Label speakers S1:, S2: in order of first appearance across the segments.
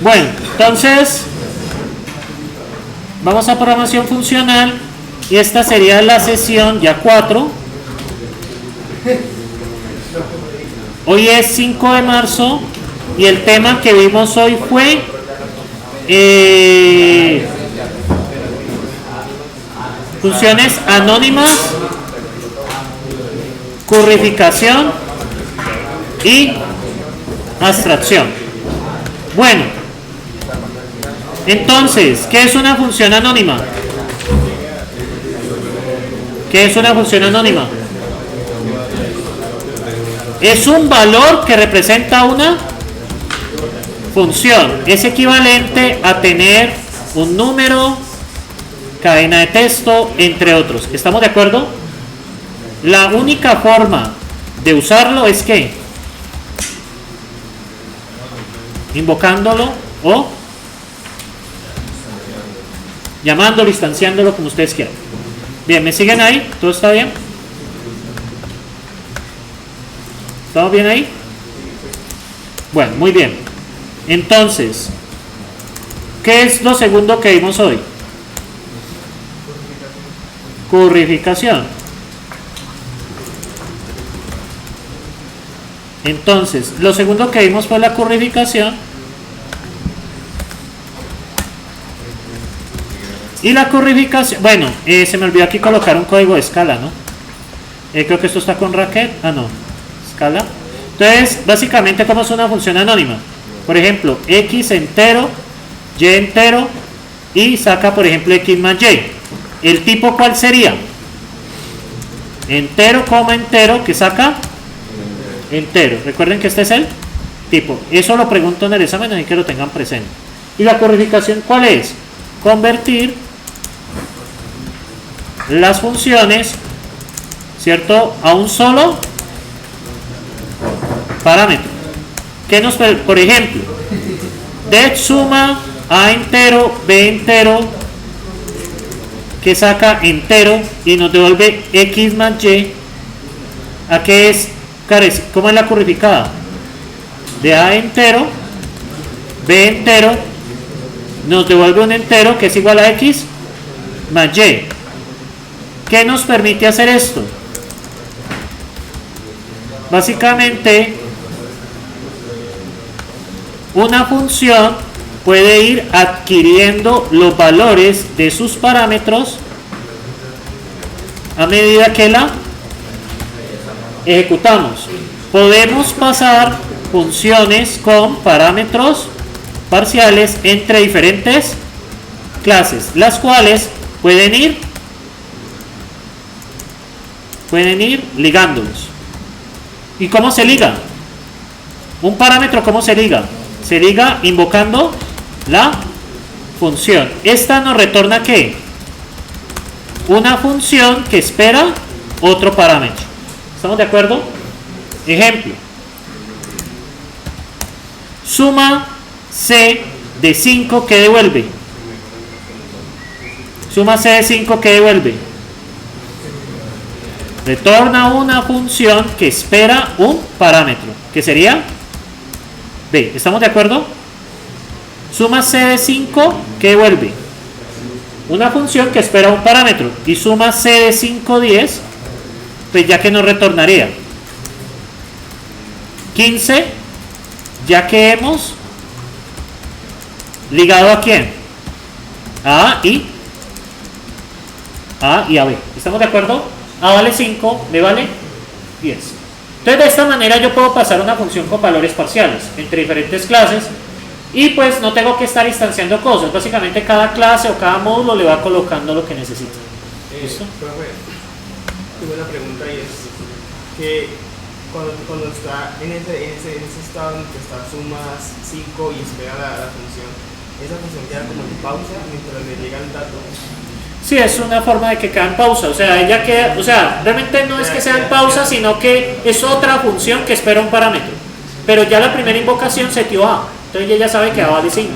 S1: Bueno, entonces vamos a programación funcional y esta sería la sesión ya 4. Hoy es 5 de marzo y el tema que vimos hoy fue funciones anónimas, currificación y abstracción. Bueno, entonces, ¿qué es una función anónima? ¿Qué es una función anónima? Es un valor que representa una función. Es equivalente a tener un número, cadena de texto, entre otros. ¿Estamos de acuerdo? La única forma de usarlo es que invocándolo o llamándolo, instanciándolo, como ustedes quieran. Bien, ¿me siguen ahí? ¿Todo está bien? ¿Estamos bien ahí? Bueno, muy bien. Entonces, ¿qué es lo segundo que vimos hoy? Currificación. Entonces, lo segundo que vimos fue la currificación. Y la currificación, bueno, se me olvidó aquí colocar un código de escala, ¿no? Creo que esto está con Raquel. Ah, no, escala. Entonces, básicamente, ¿cómo es una función anónima? Por ejemplo, x entero, y entero, y saca, por ejemplo, x más y. ¿El tipo cuál sería? Entero, coma entero, que saca entero. Recuerden que este es el tipo. Eso lo pregunto en el examen, así que lo tengan presente. ¿Y la currificación cuál es? Convertir las funciones, ¿cierto?, a un solo parámetro. ¿Qué nos, por ejemplo, det suma a entero, b entero, que saca entero y nos devuelve x más y? ¿A qué es? ¿Cómo es la currificada? De a entero, b entero, nos devuelve un entero que es igual a x más y. ¿Qué nos permite hacer esto? Básicamente, una función puede ir adquiriendo los valores de sus parámetros a medida que la ejecutamos. Podemos pasar funciones con parámetros parciales entre diferentes clases, las cuales pueden ir ligándolos. ¿Y cómo se liga? Un parámetro, ¿cómo se liga? Se liga invocando la función. Esta nos retorna ¿qué? Una función que espera otro parámetro. ¿Estamos de acuerdo? Ejemplo. Suma c de 5, ¿qué devuelve? Suma c de 5, ¿qué devuelve? Retorna una función que espera un parámetro, que sería b. ¿Estamos de acuerdo? Suma c de 5, ¿qué devuelve? Una función que espera un parámetro. Y suma c de 5, 10, pues ya que nos retornaría 15, ya que hemos ligado a quién? A y a b. ¿Estamos de acuerdo? A vale 5, b vale 10. Entonces, de esta manera yo puedo pasar una función con valores parciales entre diferentes clases y pues no tengo que estar instanciando cosas. Básicamente cada clase o cada módulo le va colocando lo que necesita. ¿Listo?
S2: Profe, tengo una pregunta y es que cuando está en ese estado en que está sumas 5 y espera la función, esa función queda como en pausa mientras le llega el dato.
S1: Sí, es una forma de que queda en pausa, o sea, ella queda, o sea, realmente no es que sea en pausa, sino que es otra función que espera un parámetro. Pero ya la primera invocación setió A, entonces ella ya sabe que A vale 5.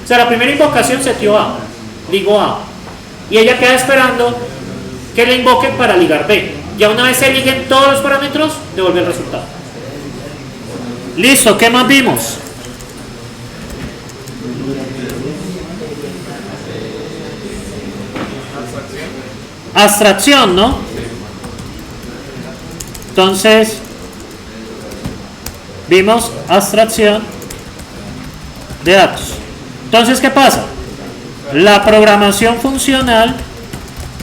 S1: O sea, la primera invocación setió A, ligó A, y ella queda esperando que le invoquen para ligar B. Ya una vez se liguen todos los parámetros, devuelve el resultado. Listo, ¿qué más vimos? abstracción, ¿no? Entonces, vimos abstracción de datos. Entonces, ¿qué pasa? La programación funcional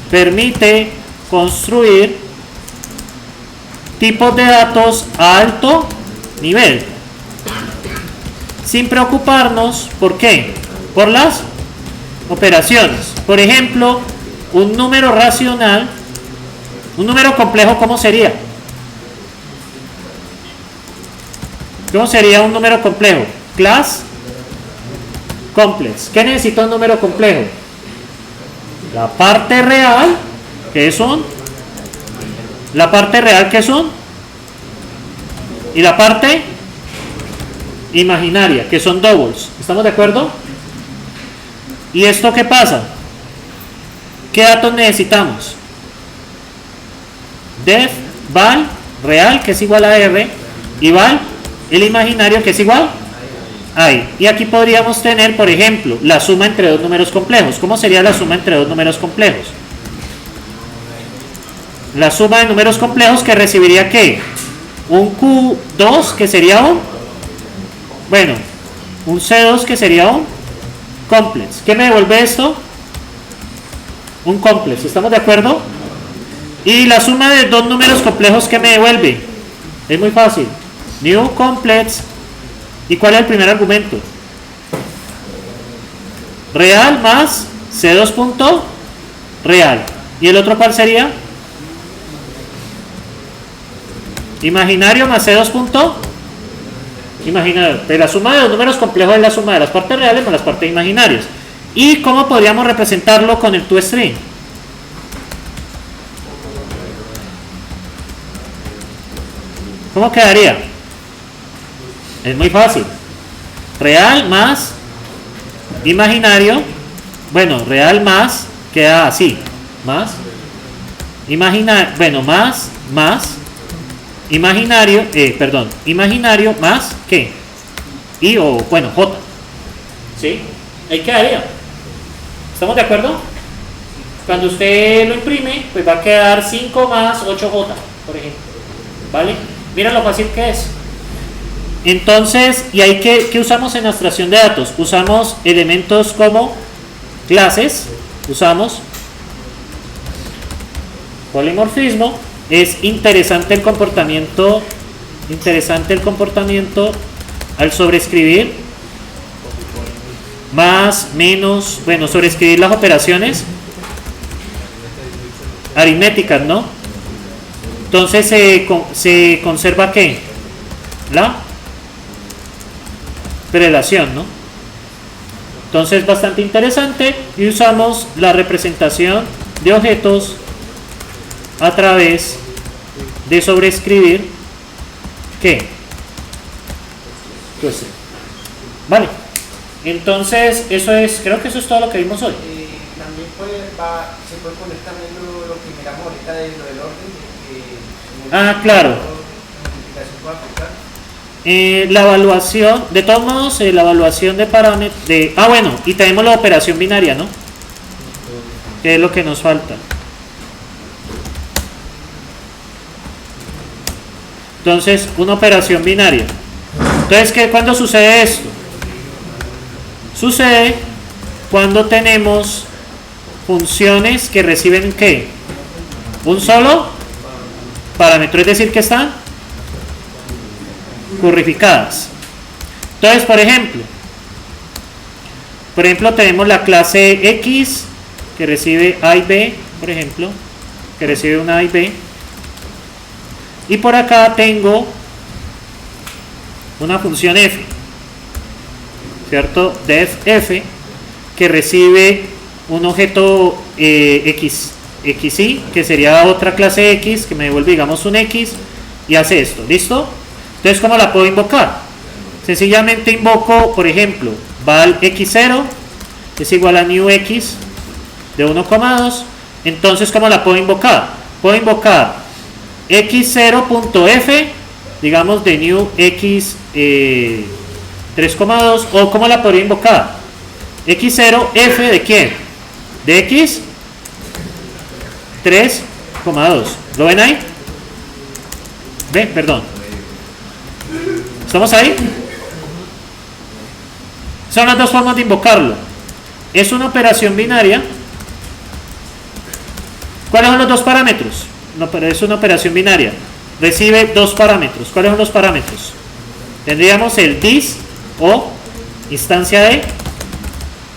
S1: permite construir tipos de datos a alto nivel, sin preocuparnos, ¿por qué? Por las operaciones. Por ejemplo, un número racional, un número complejo, ¿cómo sería? ¿Cómo sería un número complejo? Class complex. ¿Qué necesita un número complejo? La parte real, que son, la parte real, que son, y la parte imaginaria, que son doubles. ¿Estamos de acuerdo? ¿Y esto qué pasa? ¿Qué datos necesitamos? Def, val, real, que es igual a r, y val, el imaginario, que es igual a i. Y aquí podríamos tener, por ejemplo, la suma entre dos números complejos. ¿Cómo sería la suma entre dos números complejos? La suma de números complejos, que recibiría ¿qué? Un Q2, que sería un, bueno, un C2, que sería un complex. ¿Qué me devuelve esto? Un complex. ¿Estamos de acuerdo? Y la suma de dos números complejos, ¿qué me devuelve? Es muy fácil. New complex. ¿Y cuál es el primer argumento? Real más C2 punto real. ¿Y el otro cuál sería? Imaginario más C2 punto imaginario. De la suma de los números complejos es la suma de las partes reales más las partes imaginarias. ¿Y cómo podríamos representarlo con el toString? ¿Cómo quedaría? Es muy fácil. Real más imaginario. Bueno, real más queda así. Más imaginario. Bueno, más imaginario, imaginario más ¿qué? I o, bueno, J. ¿Sí? Ahí quedaría. ¿Estamos de acuerdo? Cuando usted lo imprime, pues va a quedar 5 más 8J, por ejemplo. ¿Vale? Mira lo fácil que es. Entonces, ¿y ahí qué usamos en abstracción de datos? Usamos elementos como clases, usamos polimorfismo. Es interesante el comportamiento al sobreescribir más, menos, bueno, sobreescribir las operaciones aritméticas, ¿no? Entonces se conserva ¿qué? La prelación, ¿no? Entonces es bastante interesante y usamos la representación de objetos a través de sobreescribir ¿qué? Pues vale. Entonces eso es, creo que eso es todo lo que vimos hoy.
S3: También se puede poner también lo que miramos ahorita de lo del orden.
S1: Claro. La evaluación, de todos modos, la evaluación de parámetros bueno, y tenemos la operación binaria, ¿no? Que es lo que nos falta. Entonces, una operación binaria. Entonces, ¿cuándo sucede esto? Sucede cuando tenemos funciones que reciben ¿qué? Un solo parámetro, es decir, que están currificadas. Entonces, por ejemplo, tenemos la clase X que recibe A y B, por ejemplo, que recibe una A y B. Y por acá tengo una función f, ¿cierto? Def f, que recibe un objeto xy, que sería otra clase x, que me devuelve, digamos, un x, y hace esto, ¿listo? Entonces, ¿cómo la puedo invocar? Sencillamente invoco, por ejemplo, val x0 es igual a new x de 1,2. Entonces, ¿cómo la puedo invocar? Puedo invocar x0.f, digamos, de new x 3,2, o ¿cómo la podría invocar? x0f de quién? De x 3,2. ¿Lo ven ahí? ¿Ve? Perdón. ¿Estamos ahí? Son las dos formas de invocarlo. Es una operación binaria. ¿Cuáles son los dos parámetros? No, pero es una operación binaria. Recibe dos parámetros. ¿Cuáles son los parámetros? Tendríamos el dis o instancia de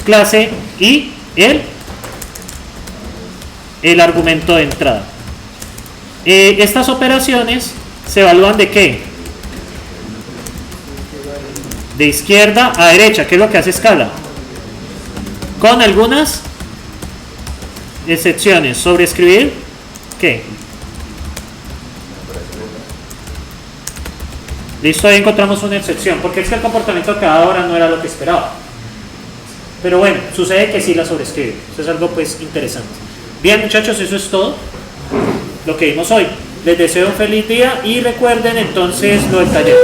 S1: clase y el argumento de entrada. Estas operaciones se evalúan ¿de qué? De izquierda a derecha, que es lo que hace escala, con algunas excepciones. Sobreescribir ¿qué? Listo, ahí encontramos una excepción, porque es que el comportamiento de cada hora no era lo que esperaba. Pero bueno, sucede que sí la sobreescribe. Eso es algo pues interesante. Bien, muchachos, eso es todo lo que vimos hoy. Les deseo un feliz día y recuerden entonces lo del taller.